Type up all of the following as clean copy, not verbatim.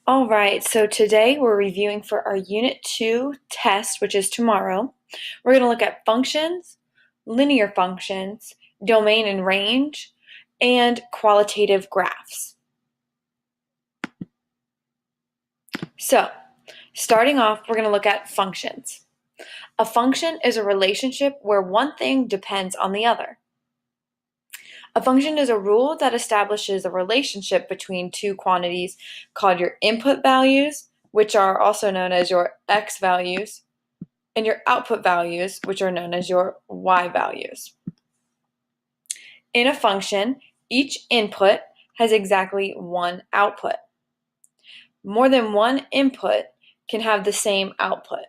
All right, so today we're reviewing for our Unit 2 test, which is tomorrow. We're going to look at functions, linear functions, domain and range, and qualitative graphs. So, starting off, we're going to look at functions. A function is a relationship where one thing depends on the other. A function is a rule that establishes a relationship between two quantities called your input values, which are also known as your x values, and your output values, which are known as your y values. In a function, each input has exactly one output. More than one input can have the same output.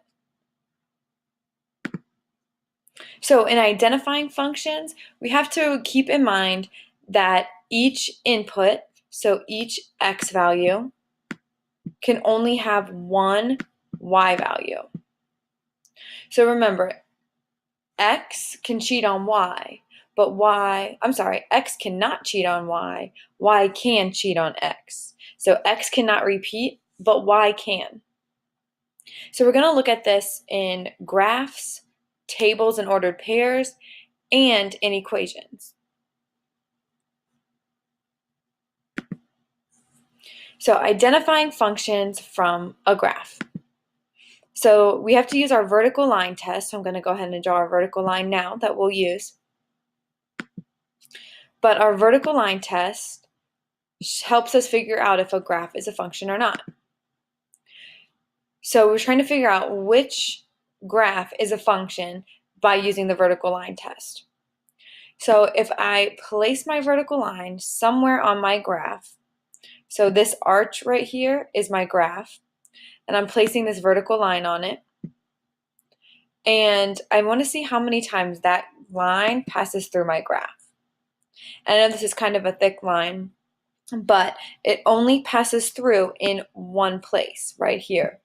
So in identifying functions, we have to keep in mind that each input, so each x value, can only have one y value. So remember, x can cheat on y, but x cannot cheat on y can cheat on x. So x cannot repeat, but y can. So we're going to look at this in graphs, tables and ordered pairs, and in equations. So identifying functions from a graph. So we have to use our vertical line test. So I'm going to go ahead and draw our vertical line now that we'll use. But our vertical line test helps us figure out if a graph is a function or not. So we're trying to figure out which graph is a function by using the vertical line test. So if I place my vertical line somewhere on my graph, so this arch right here is my graph, and I'm placing this vertical line on it, and I want to see how many times that line passes through my graph. And I know this is kind of a thick line, but it only passes through in one place, right here.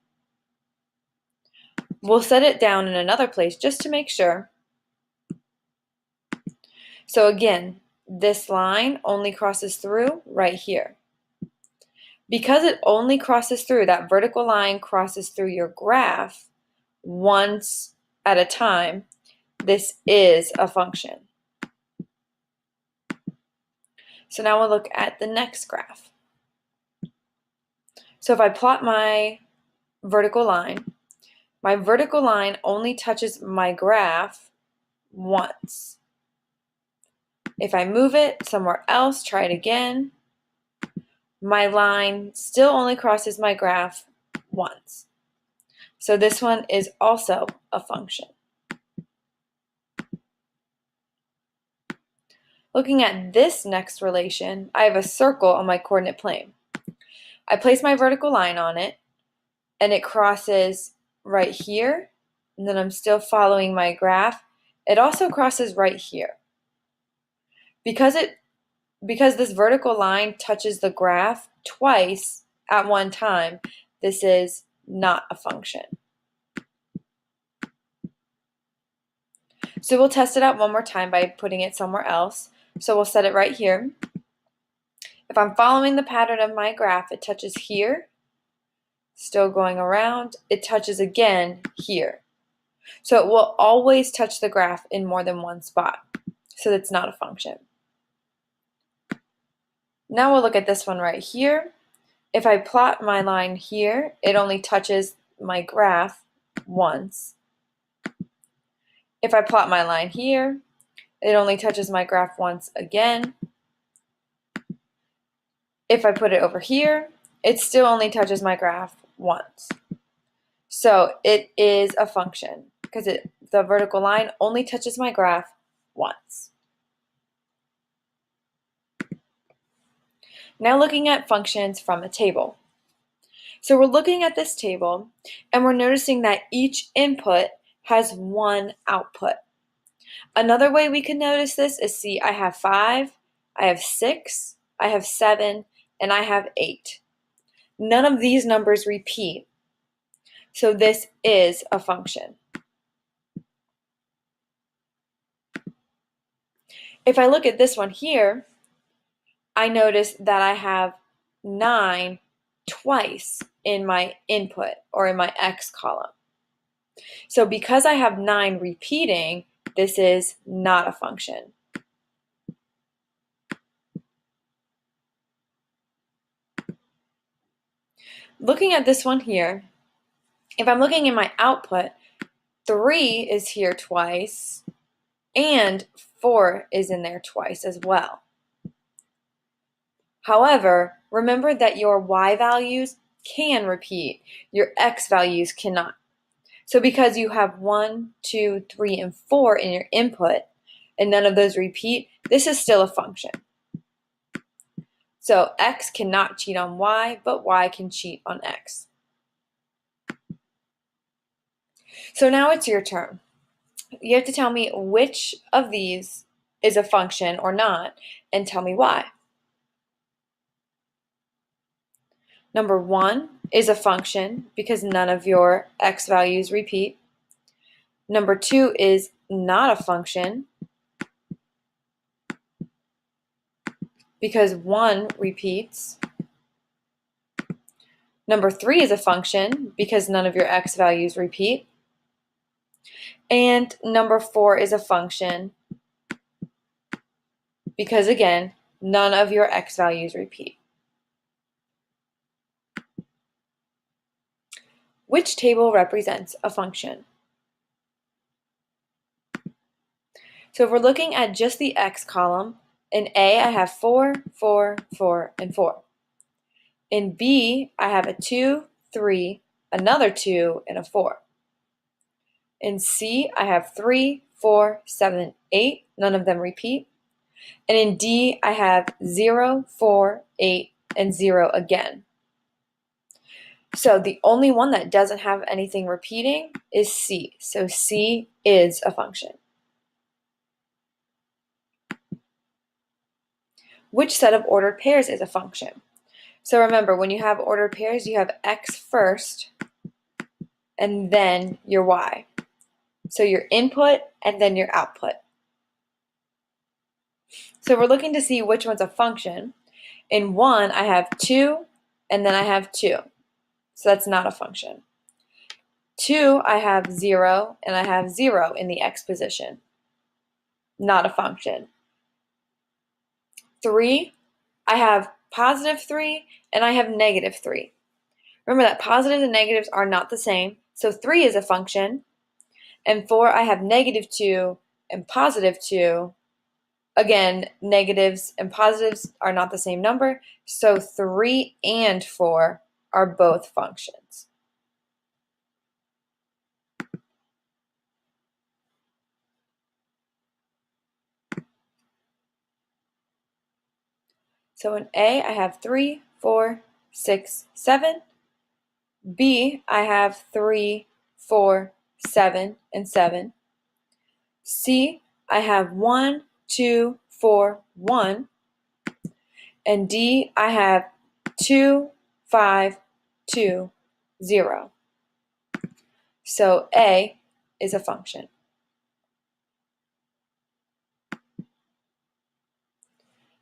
We'll set it down in another place just to make sure. So again, this line only crosses through right here. Because it only crosses through, that vertical line crosses through your graph once at a time, this is a function. So now we'll look at the next graph. So if I plot my vertical line only touches my graph once. If I move it somewhere else, try it again, my line still only crosses my graph once. So this one is also a function. Looking at this next relation, I have a circle on my coordinate plane. I place my vertical line on it, and it crosses right here, and then I'm still following my graph. It also crosses right here. Because this vertical line touches the graph twice at one time, this is not a function. So we'll test it out one more time by putting it somewhere else. So we'll set it right here. If I'm following the pattern of my graph, it touches here, still going around, it touches again here. So it will always touch the graph in more than one spot. So that's not a function. Now we'll look at this one right here. If I plot my line here, it only touches my graph once. If I plot my line here, it only touches my graph once again. If I put it over here, it still only touches my graph once. So it is a function because the vertical line only touches my graph once. Now looking at functions from a table. So we're looking at this table and we're noticing that each input has one output. Another way we can notice this is see, I have 5, I have 6, I have 7, and I have 8. None of these numbers repeat. So this is a function. If I look at this one here, I notice that I have 9 twice in my input or in my X column. So because I have 9 repeating, this is not a function. Looking at this one here, if I'm looking in my output, 3 is here twice, and 4 is in there twice as well. However, remember that your Y values can repeat, your X values cannot. So because you have 1, 2, 3, and 4 in your input, and none of those repeat, this is still a function. So X cannot cheat on Y, but Y can cheat on X. So now it's your turn. You have to tell me which of these is a function or not, and tell me why. Number 1 is a function because none of your X values repeat. Number 2 is not a function because 1 repeats. Number 3 is a function because none of your X values repeat. And number 4 is a function because, again, none of your X values repeat. Which table represents a function? So if we're looking at just the X column, in A I have 4, 4, 4, and 4. In B I have a 2, 3, another 2, and a 4. In C I have 3, 4, 7, 8, none of them repeat. And in D I have 0, 4, 8, and 0 again. So the only one that doesn't have anything repeating is C. So C is a function. Which set of ordered pairs is a function? So remember, when you have ordered pairs, you have X first and then your Y. So your input and then your output. So we're looking to see which one's a function. In 1, I have 2 and then I have 2. So that's not a function. 2, I have 0 and I have 0 in the X position. Not a function. 3, I have positive 3 and I have negative 3. Remember that positives and negatives are not the same. So 3 is a function. And 4, I have negative 2 and positive 2. Again, negatives and positives are not the same number. So 3 and 4 are both functions. So in A, I have 3, 4, 6, 7. B, I have 3, 4, 7, and 7. C, I have 1, 2, 4, 1. And D, I have 2, 5, 2, 0. So A is a function.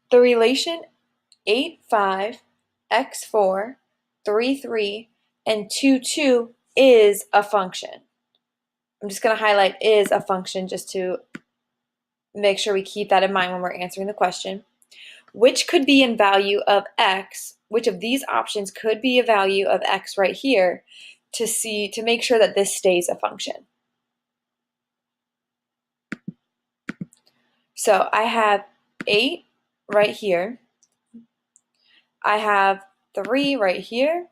The relation 8, 5, x 4, 3, 3, and 2, 2 is a function. I'm just going to highlight is a function just to make sure we keep that in mind when we're answering the question. Which could be in value of x? Which of these options could be a value of x right here to make sure that this stays a function? So I have 8 right here. I have 3 right here.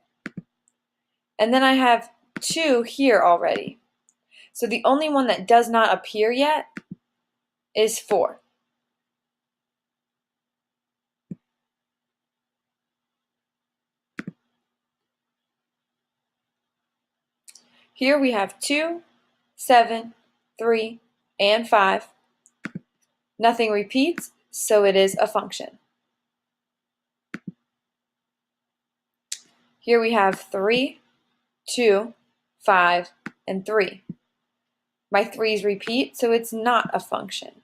And then I have 2 here already. So the only one that does not appear yet is 4. Here we have 2, 7, 3, and 5. Nothing repeats, so it is a function. Here we have 3, 2, 5, and 3. My 3's repeat, so it's not a function.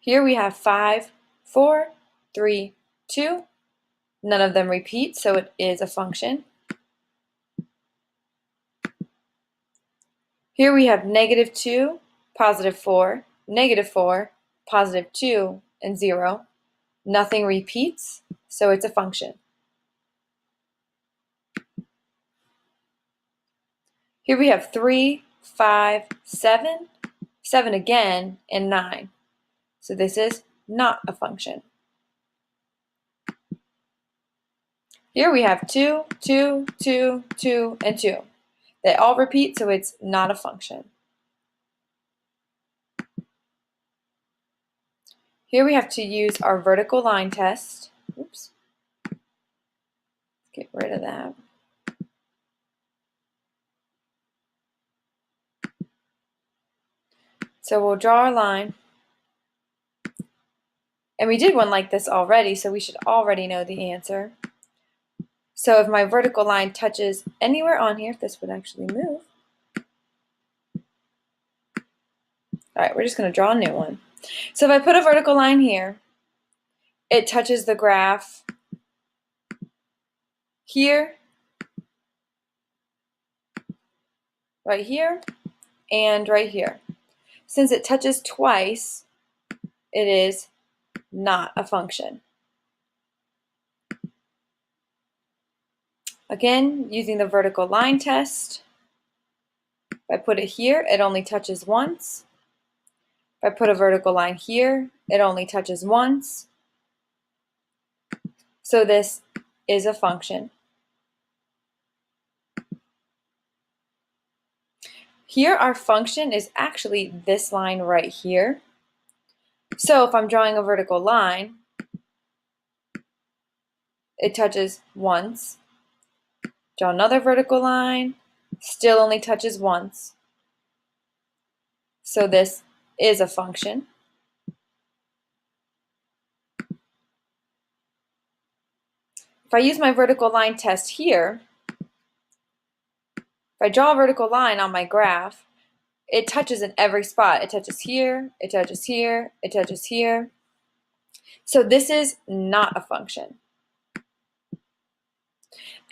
Here we have 5, 4, 3, 2. None of them repeat, so it is a function. Here we have -2, +4, -4, +2, and 0. Nothing repeats, so it's a function. Here we have 3, 5, 7, 7 again, and 9. So this is not a function. Here we have 2, 2, 2, 2, and 2. They all repeat, so it's not a function. Here we have to use our vertical line test. Oops. Get rid of that. So we'll draw our line. And we did one like this already, so we should already know the answer. So if my vertical line touches anywhere on here, if this would actually move. All right, we're just going to draw a new one. So if I put a vertical line here, it touches the graph here, right here, and right here. Since it touches twice, it is not a function. Again, using the vertical line test, if I put it here, it only touches once. If I put a vertical line here, it only touches once. So this is a function. Here, our function is actually this line right here. So if I'm drawing a vertical line, it touches once. Draw another vertical line, still only touches once. So this is a function. If I use my vertical line test here, if I draw a vertical line on my graph, it touches in every spot. It touches here, it touches here, it touches here. So this is not a function.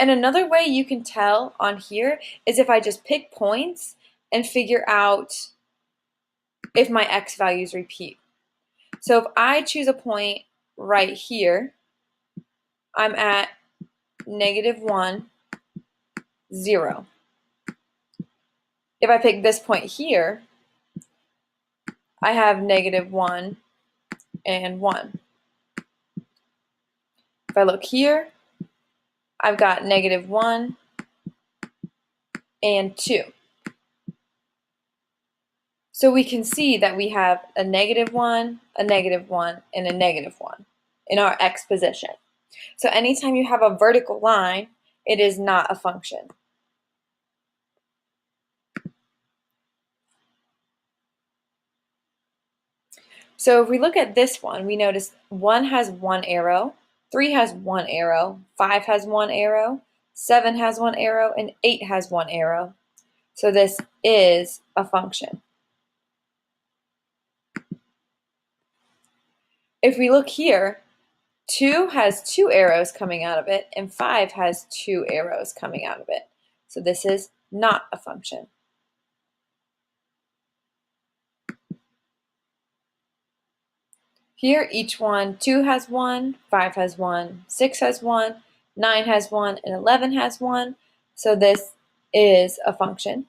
And another way you can tell on here is if I just pick points and figure out if my x values repeat. So if I choose a point right here, I'm at -1, 0. If I pick this point here, I have -1 and 1. If I look here, I've got -1 and 2. So we can see that we have a -1, a -1, and a -1 in our x position. So anytime you have a vertical line, it is not a function. So if we look at this one, we notice 1 has 1 arrow, 3 has 1 arrow, 5 has 1 arrow, 7 has 1 arrow, and 8 has 1 arrow. So this is a function. If we look here, 2 has 2 arrows coming out of it, and 5 has 2 arrows coming out of it. So this is not a function. Here, each one, 2 has 1, 5 has 1, 6 has 1, 9 has 1, and 11 has 1. So this is a function.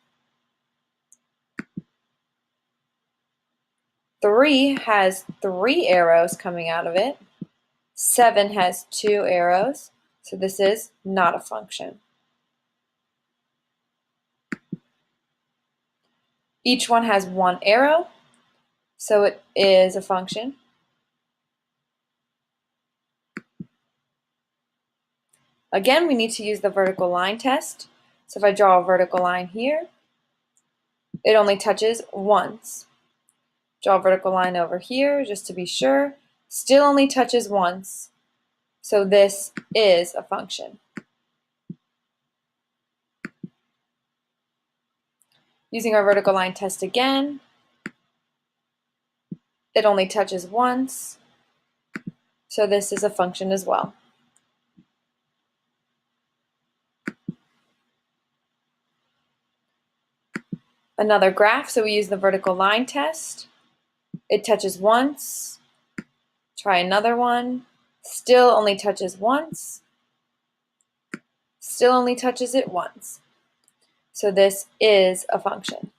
3 has 3 arrows coming out of it. 7 has 2 arrows. So this is not a function. Each one has 1 arrow. So it is a function. Again, we need to use the vertical line test. So if I draw a vertical line here, it only touches once. Draw a vertical line over here just to be sure. Still only touches once. So this is a function. Using our vertical line test again, it only touches once. So this is a function as well. Another graph, so we use the vertical line test. It touches once. Try another one. Still only touches once. Still only touches it once. So this is a function.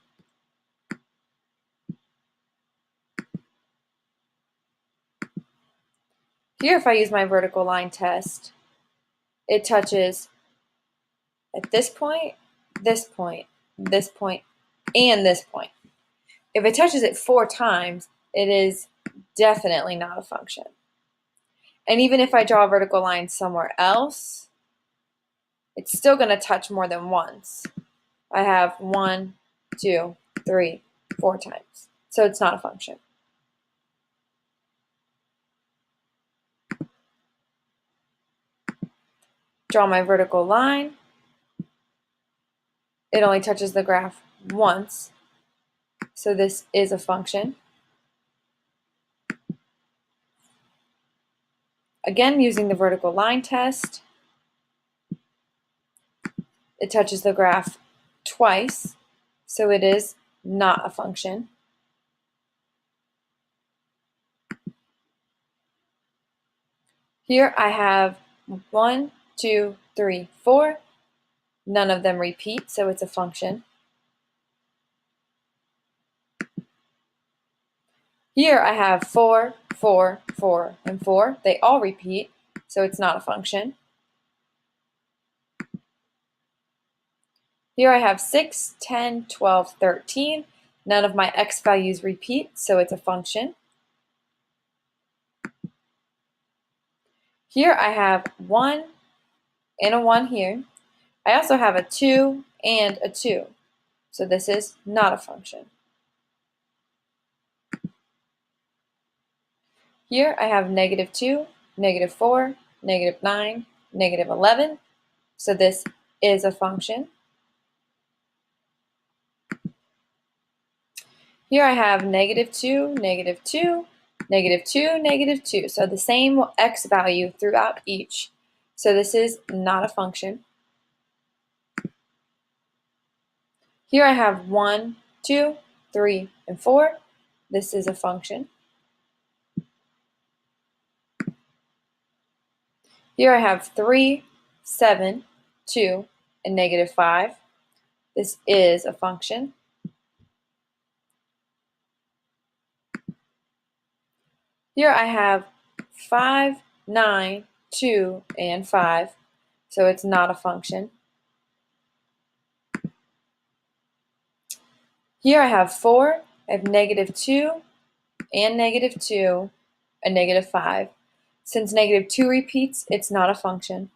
Here, if I use my vertical line test, it touches at this point, this point, this point, and this point. If it touches it 4 times, it is definitely not a function. And even if I draw a vertical line somewhere else, it's still going to touch more than once. I have 1, 2, 3, 4 times. So it's not a function. Draw my vertical line. It only touches the graph once. So this is a function. Again, using the vertical line test, it touches the graph twice, so it is not a function. Here I have 1, 2, 3, 4. None of them repeat, so it's a function. Here I have 4, 4, 4, and 4. They all repeat, so it's not a function. Here I have 6, 10, 12, 13. None of my x values repeat, so it's a function. Here I have 1 and a 1 here. I also have a 2 and a 2, so this is not a function. Here I have -2, -4, -9, -11, so this is a function. Here I have -2, -2, -2, -2, so the same x value throughout each. So this is not a function. Here I have 1, 2, 3, and 4. This is a function. Here I have 3, 7, 2, and -5. This is a function. Here I have 5, 9, 2, and 5, so it's not a function. Here I have 4, I have -2, and -2, and -5. Since -2 repeats, it's not a function.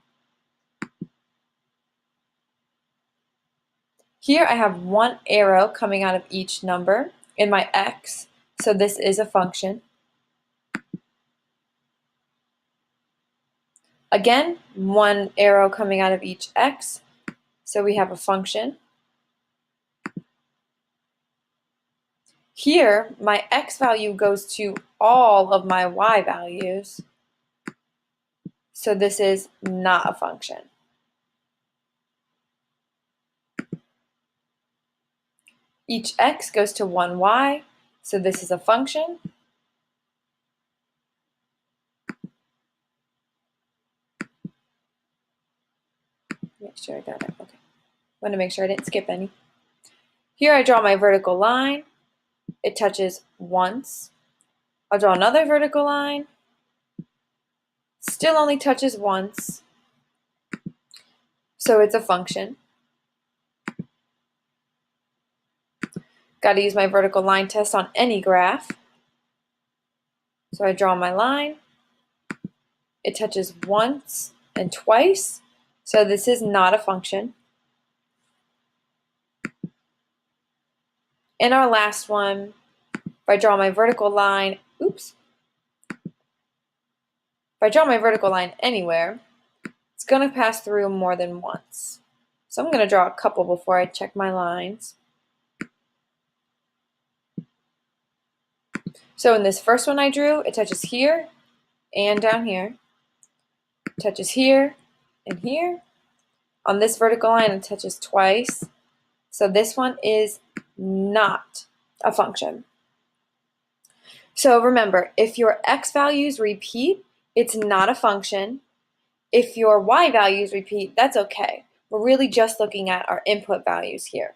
Here I have 1 arrow coming out of each number in my x, so this is a function. Again, 1 arrow coming out of each x, so we have a function. Here, my x value goes to all of my y values, so this is not a function. Each x goes to 1 y, so this is a function. Make sure I got it. Okay. Want to make sure I didn't skip any. Here I draw my vertical line. It touches once. I'll draw another vertical line. Still only touches once. So it's a function. Got to use my vertical line test on any graph. So I draw my line. It touches once and twice. So this is not a function. In our last one, if I draw my vertical line, if I draw my vertical line anywhere, it's going to pass through more than once. So I'm going to draw a couple before I check my lines. So in this first one I drew, it touches here and down here. Touches here and here. On this vertical line, it touches twice. So this one is not a function. So remember, if your x values repeat, it's not a function. If your y values repeat, that's okay. We're really just looking at our input values here.